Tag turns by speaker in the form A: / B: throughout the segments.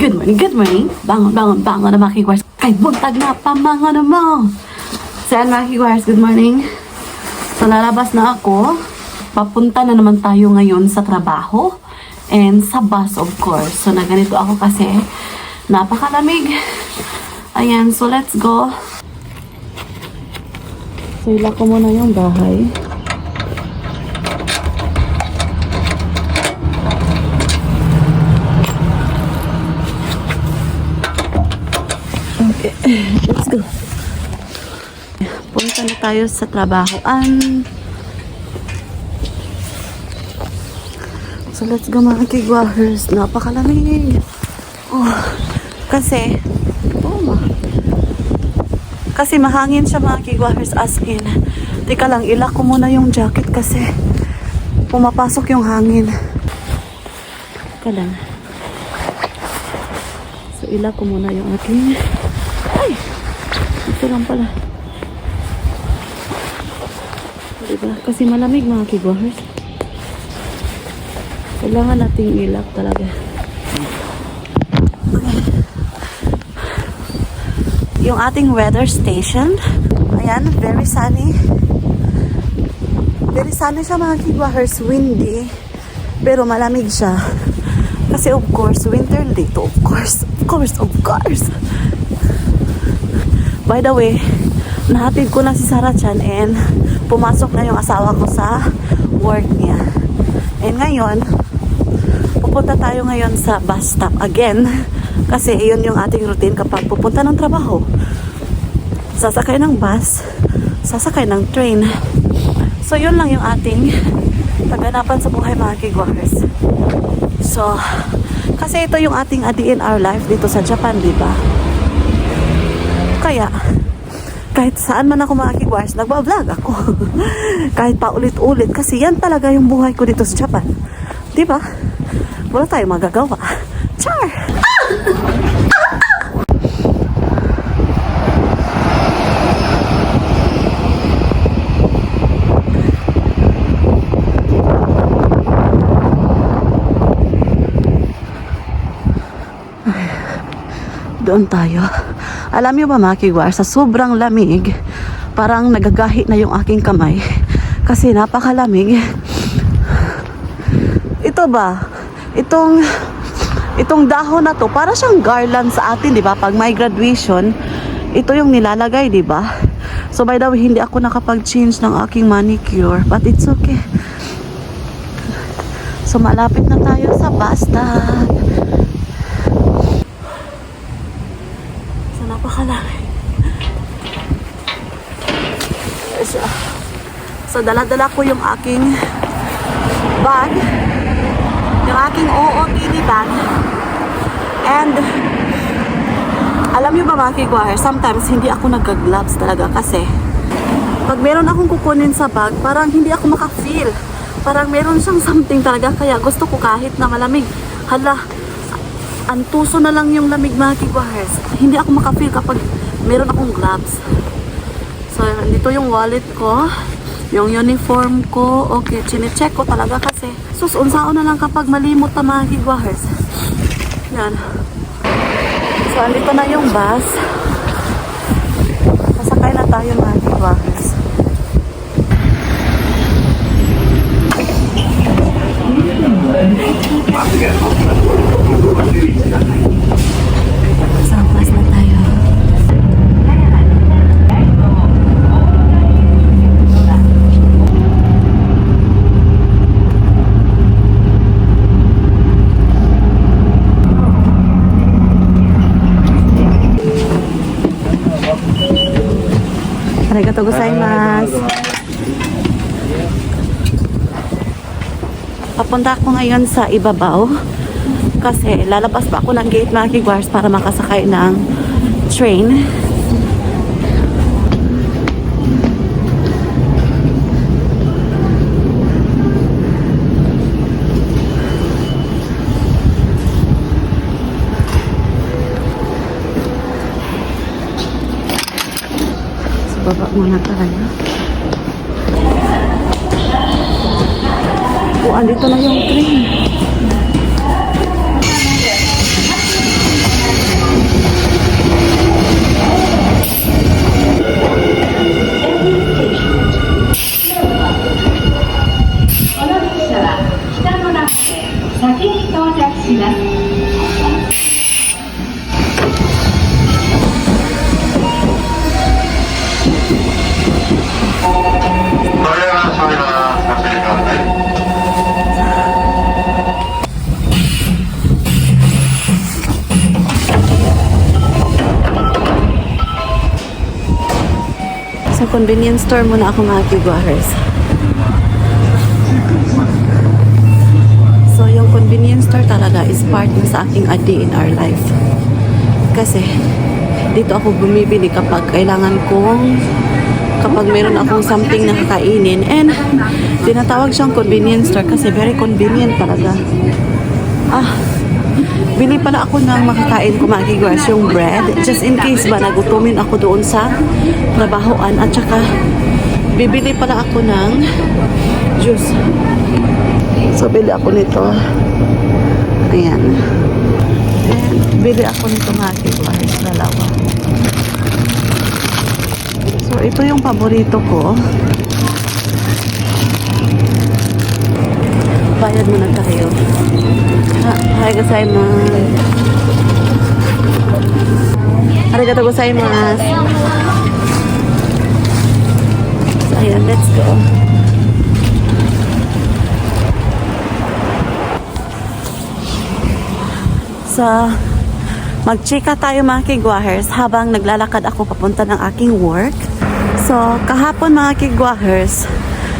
A: Good morning. Bangon na mga kigwars. Kay buntag na pamangon na mo. Saan mga kigwars, good morning. So lalabas na ako. Papunta na naman tayo ngayon sa trabaho. And sa bus of course. So naganito ako kasi napakalamig. Ayan, so let's go. So ila ko muna yung bahay. Okay, let's go. Punta na tayo sa trabahoan. So let's go mga kigwahers. Napakalamig. Kasi mahangin siya mga kigwahers, as in. Teka lang, ilak ko muna yung jacket kasi pumapasok yung hangin. Teka lang. So ilak ko muna yung aking... Ay! Ito lang pala. Diba? Kasi malamig mga kigwahers. Kailangan nating ilak talaga. Yung ating weather station. Ayan, very sunny. Very sunny siya mga kigwahers. Windy. Pero malamig siya. Kasi of course, winter dito. Of course. By the way, nahatid ko na si Sarah Chan and pumasok na yung asawa ko sa work niya. And ngayon, pupunta tayo ngayon sa bus stop again. Kasi iyon yung ating routine kapag pupunta ng trabaho. Sasakay ng bus, sasakay ng train. So yun lang yung ating kaganapan sa buhay mga kigwahers. So, kasi ito yung ating a day in our life dito sa Japan, diba? Kaya, kahit saan man ako mga kigwahers, nagbablog ako. Kahit pa ulit-ulit, kasi yan talaga yung buhay ko dito sa Japan. Diba? Wala tayong magagawa. Char! Doon tayo. Alam niyo ba mga kigwahers, sa sobrang lamig, parang nagagahi na yung aking kamay. Kasi napakalamig. Ito ba? Itong dahon na to, para siyang garland sa atin, di ba? Pag may graduation, ito yung nilalagay, di ba? So by the way, hindi ako nakapag-change ng aking manicure, but it's okay. So malapit na tayo sa bus stop. So napakalamig. So dala-dala ko yung aking bag. Yung aking OOTD bag. And alam nyo ba mga kigwahers, sometimes hindi ako nag-gloves talaga kasi pag meron akong kukunin sa bag, parang hindi ako maka-feel. Parang meron siyang something talaga, kaya gusto ko kahit na malamig. Hala, antuso na lang yung lamig mga kigwahers. Hindi ako maka-feel kapag meron akong gloves. So dito yung wallet ko. Yung uniform ko, okay, chinecheck ko talaga kasi unsaon na lang kapag malimot na mga kigwahers. Yan. So, andito na yung bus. Sasakay na tayo mga kigwahers. Sa bus na tayo. Arigatou gozaimasu. Papunta ako ngayon sa ibabaw kasi lalabas pa ako ng gate mga kigwahers para makasakay ng train. Baba muna tayo. Andito na yung train. convenience store muna ako mga kigwahers. So, yung convenience store talaga is part na sa aking a day in our life. Kasi, dito ako bumibili kapag kailangan kong, kapag meron akong something na kakainin. And, tinatawag siyang convenience store kasi very convenient talaga. Bili pala ako ng makakain ko mga kigwahers, yung bread. Just in case ba, nagutumin ako doon sa trabahoan. At saka, bibili pala ako ng juice. So, bili ako nito. Ayan. And, bili ako nito mga kigwahers, dalawa. So, ito yung paborito ko. Bayad muna tayo. Hi, gozaimasu. Arigatou gozaimasu. So, ayan, let's go. So, mag-chika tayo mga kigwahers habang naglalakad ako papunta ng aking work. So, kahapon mga kigwahers,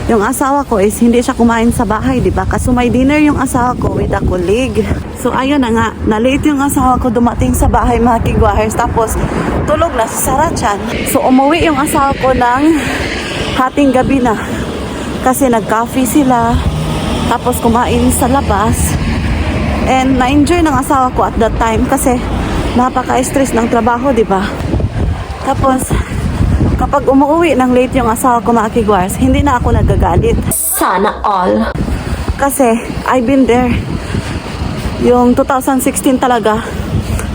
A: yung asawa ko is hindi siya kumain sa bahay, di ba? Kasi may dinner yung asawa ko with a colleague. So, ayun na nga, na-late yung asawa ko dumating sa bahay mga kigwahers. Tapos, tulog na si Sarachan. So, umuwi yung asawa ko ng hating gabi na. Kasi nag-coffee sila. Tapos, kumain sa labas. And na-enjoy ng asawa ko at that time kasi napaka-stress ng trabaho, di ba? Tapos, kapag umuwi ng late yung asawa ko mga kigwahers, hindi na ako nagagalit. Sana all. Kasi, I've been there. Yung 2016 talaga,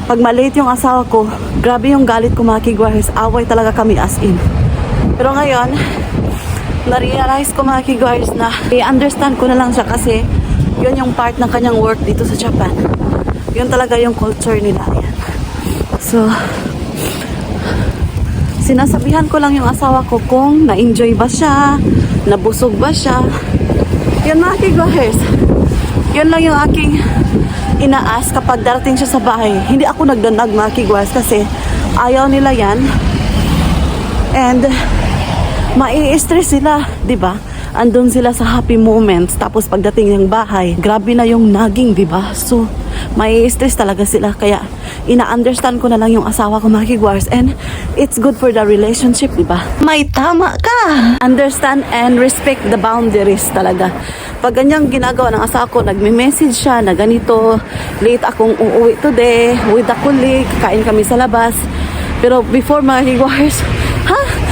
A: pag malate yung asawa ko, grabe yung galit ko mga kigwahers. Away talaga kami as in. Pero ngayon, na-realize ko mga kigwahers na i-understand ko na lang siya kasi yun yung part ng kanyang work dito sa Japan. Yun talaga yung culture nila. Ayan. So, sinasabihan ko lang yung asawa ko kung na-enjoy ba siya, nabusog ba siya. Yun mga kigwahers. Yun lang yung aking inaas kapag darating siya sa bahay. Hindi ako nagdanag mga kigwahers kasi ayaw nila yan. And mai-stress sila, di ba? Andun sila sa happy moments. Tapos pagdating ng bahay, grabe na yung naging, di ba? So, may stress talaga sila. Kaya, ina-understand ko na lang yung asawa ko mga kigwahers. And, it's good for the relationship, di ba? May tama ka! Understand and respect the boundaries talaga. Pag ganyang ginagawa ng asawa ko, nagme-message siya na ganito, late akong uuwi today, with a colleague, kain kami sa labas. Pero before mga kigwahers,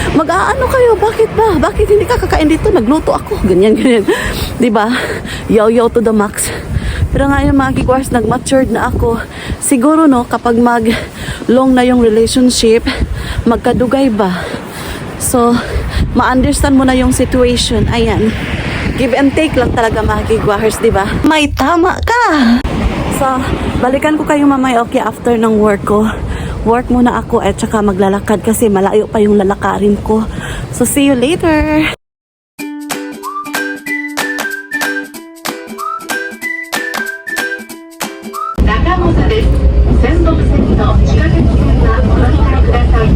A: mag-aano kayo? Bakit ba? Bakit hindi ka kakain dito? Nagluto ako. Ganyan. Diba? Yo-yo to the max. Pero ngayon mga kigwahers, nag-matured na ako. Siguro no, kapag mag-long na yung relationship, magkadugay ba? So, ma-understand mo na yung situation. Ayan. Give and take lang talaga mga kigwahers, diba? May tama ka! So, balikan ko kayo mamaya okay after ng work ko. Work muna ako at saka maglalakad kasi malayo pa yung lalakarin ko. So, see you later! Nakamoto desu. Sendok seki no chikaku ken wa o nozokai kudasai.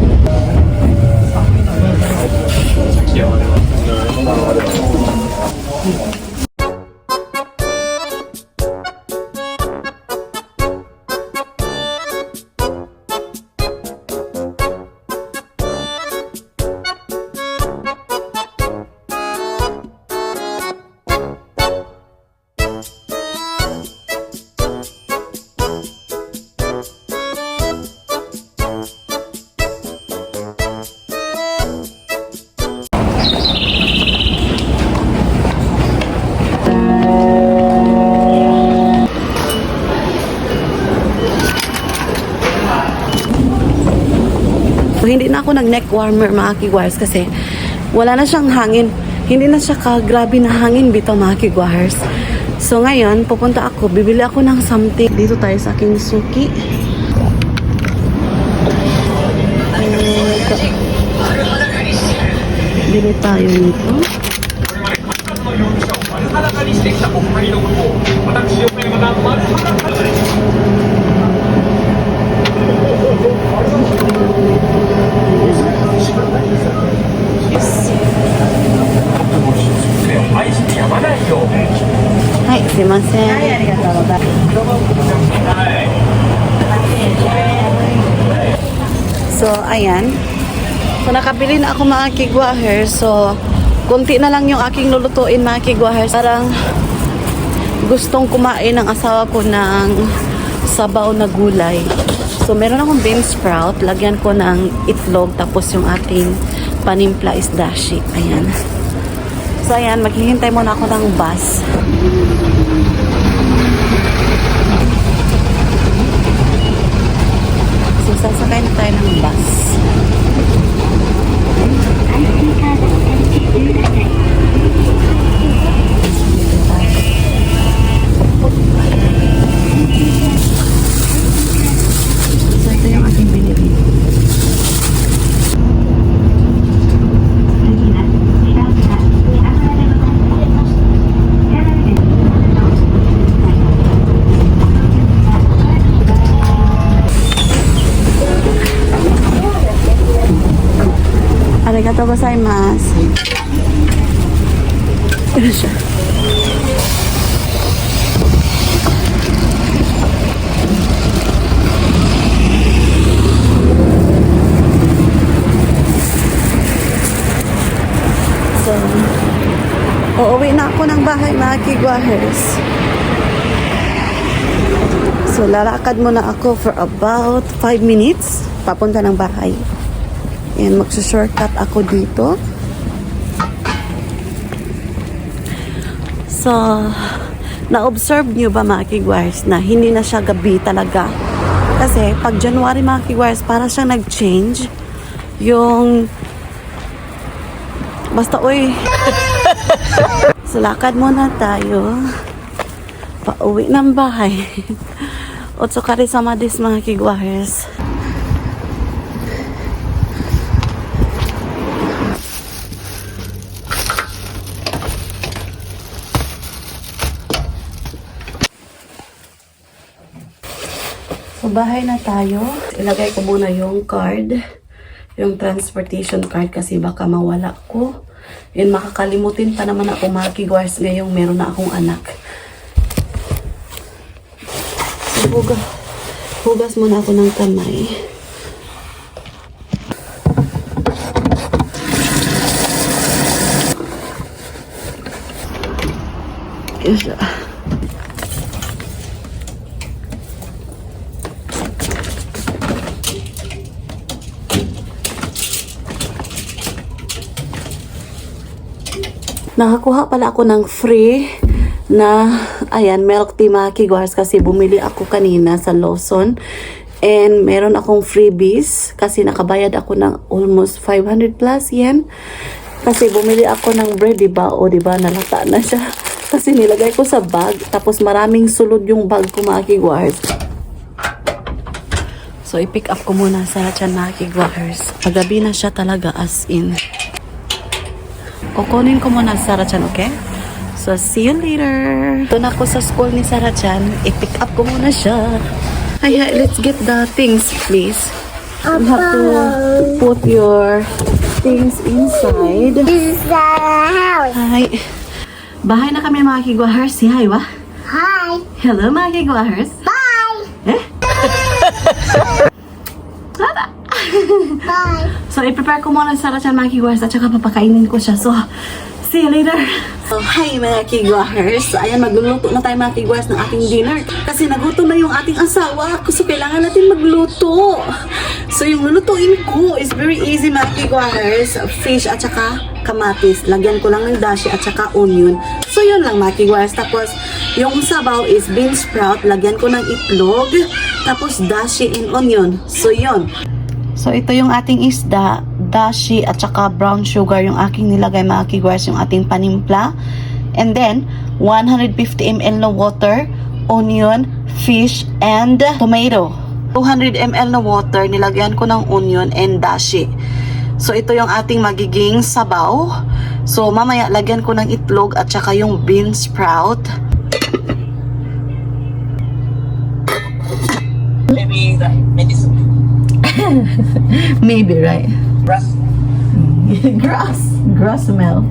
A: So, hindi na ako nag-neck warmer mga kigwahers kasi wala na siyang hangin. Hindi na siya kagrabe na hangin bitaw mga kigwahers. So ngayon, pupunta ako, bibili ako ng something. Dito tayo sa aking suki. Bili tayo nito.
B: 愛してやまないよ。
A: はい、すいません。はい、ありがとうございます。So, ayan. So, nakabili na ako mga kigwaher. So, konti na lang yung aking lulutuin mga kigwaher. Parang gustong kumain ng asawa ko ng sabaw na gulay. So, meron akong bean sprout. Lagyan ko ng itlog. Tapos yung ating panimpla is dashi. Ayan. So, ayan. Maghihintay muna ako ng bus. So, sasakay na tayo ng bus. So, ito yung ating binili. Arigatou gozaimasu. Ito siya. So, uuwi na ako ng bahay mga kigwahers. So, lalakad muna ako for about 5 minutes papunta ng bahay. And magsa-shortcut ako dito. So, na-observe nyo ba mga kigwires na hindi na siya gabi talaga? Kasi pag January mga kigwires, para siyang nag-change. Yung basta uy. So, lakad muna tayo. Pauwi ng bahay. Otso kari sama dis mga kigwires. So, bahay na tayo. Ilagay ko muna yung card. Yung transportation card kasi baka mawala ko. Yun, makakalimutin pa naman ako mga kigwars ngayong meron na akong anak. So, hugas muna ako ng kamay. Yes. Nakakuha pala ako ng free na, ayan, milk tea mga kigwars kasi bumili ako kanina sa Lawson. And meron akong freebies kasi nakabayad ako ng almost 500 plus yen. Kasi bumili ako ng bread, diba? O diba, nalata na siya. Kasi nilagay ko sa bag. Tapos maraming sulod yung bag ko mga kigwars. So, i-pick up ko muna sa tiyan mga kigwars. Pagabi na siya talaga as in. Kukunin ko muna sa Sarachan, okay? So, see you later. Doon ako sa school ni Sarachan. I-pick up ko muna siya. Ay, let's get the things, please. You have to put your things inside.
C: This is the house.
A: Hi. Bahay na kami mga kigwahers. Si hi, wa?
C: Hi.
A: Hello mga kigwahers.
C: Bye.
A: Eh?
C: Bye.
A: So, i-prepare ko muna sa Sarachan mga kigwahers at saka papakainin ko siya. So, see you later. So, hi mga kigwahers. Ayan, magluluto na tayo mga kigwahers ng ating dinner. Kasi nagutom na yung ating asawa. So, kailangan natin magluto. So, yung lulutuin ko is very easy mga kigwahers. Fish at saka kamatis. Lagyan ko lang ng dashi at saka onion. So, yun lang mga kigwahers. Tapos, yung sabaw is bean sprout. Lagyan ko ng itlog. Tapos, dashi and onion. So, yun. So, ito yung ating isda, dashi, at saka brown sugar, yung aking nilagay mga kigwars, yung ating panimpla. And then, 150 ml na water, onion, fish, and tomato. 200 ml na water, nilagyan ko ng onion and dashi. So, ito yung ating magiging sabaw. So, mamaya, lagyan ko ng itlog at saka yung bean sprout.
B: Maybe the medicine.
A: Maybe, right?
B: Brush.
A: Grass smell.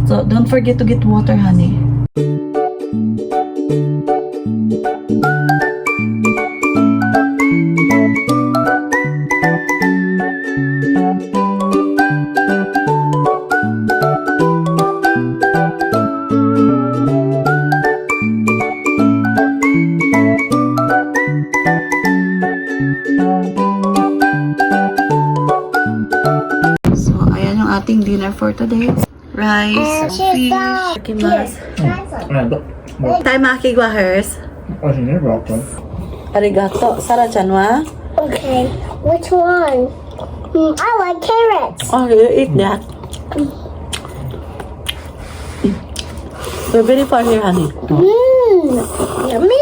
A: So don't forget to get water, honey. So, ayan yung ating dinner for today. Rice, fish, kimas. Tayo makikiguahers. Arigato. Sara chanwa.
C: Okay, which one? I like carrots.
A: Oh, you eat that. We're very far here, honey.
C: Yummy.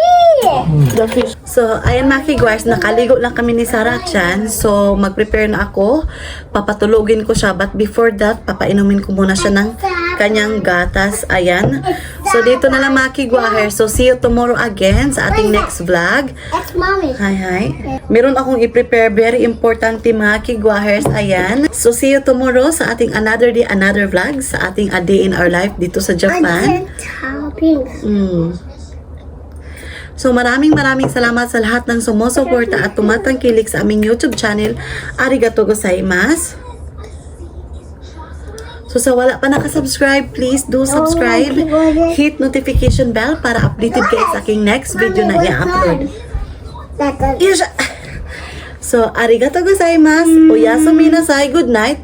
A: The fish. So, ayan mga kiguars, nakaligo lang kami ni Sarah Chan. So, mag-prepare na ako. Papatulogin ko siya. But before that, papainumin ko muna siya ng kanyang gatas. Ayan. So, dito na lang mga kiguar. So, see you tomorrow again sa ating next vlog.
C: That's mommy.
A: Hi. Meron akong i-prepare very importante mga kiguahers. Ayan. So, see you tomorrow sa ating another day, another vlog sa ating A Day in Our Life dito sa Japan.
C: Toppings.
A: So maraming salamat sa lahat ng sumusuporta at tumatangkilik sa aming YouTube channel. Arigato gozaimasu. So sa wala pa nakasubscribe, please do subscribe. Hit notification bell para updated kayo sa aking next video na i-upload. Yosha! So arigato gozaimasu. Oyasumi nasai. Good night.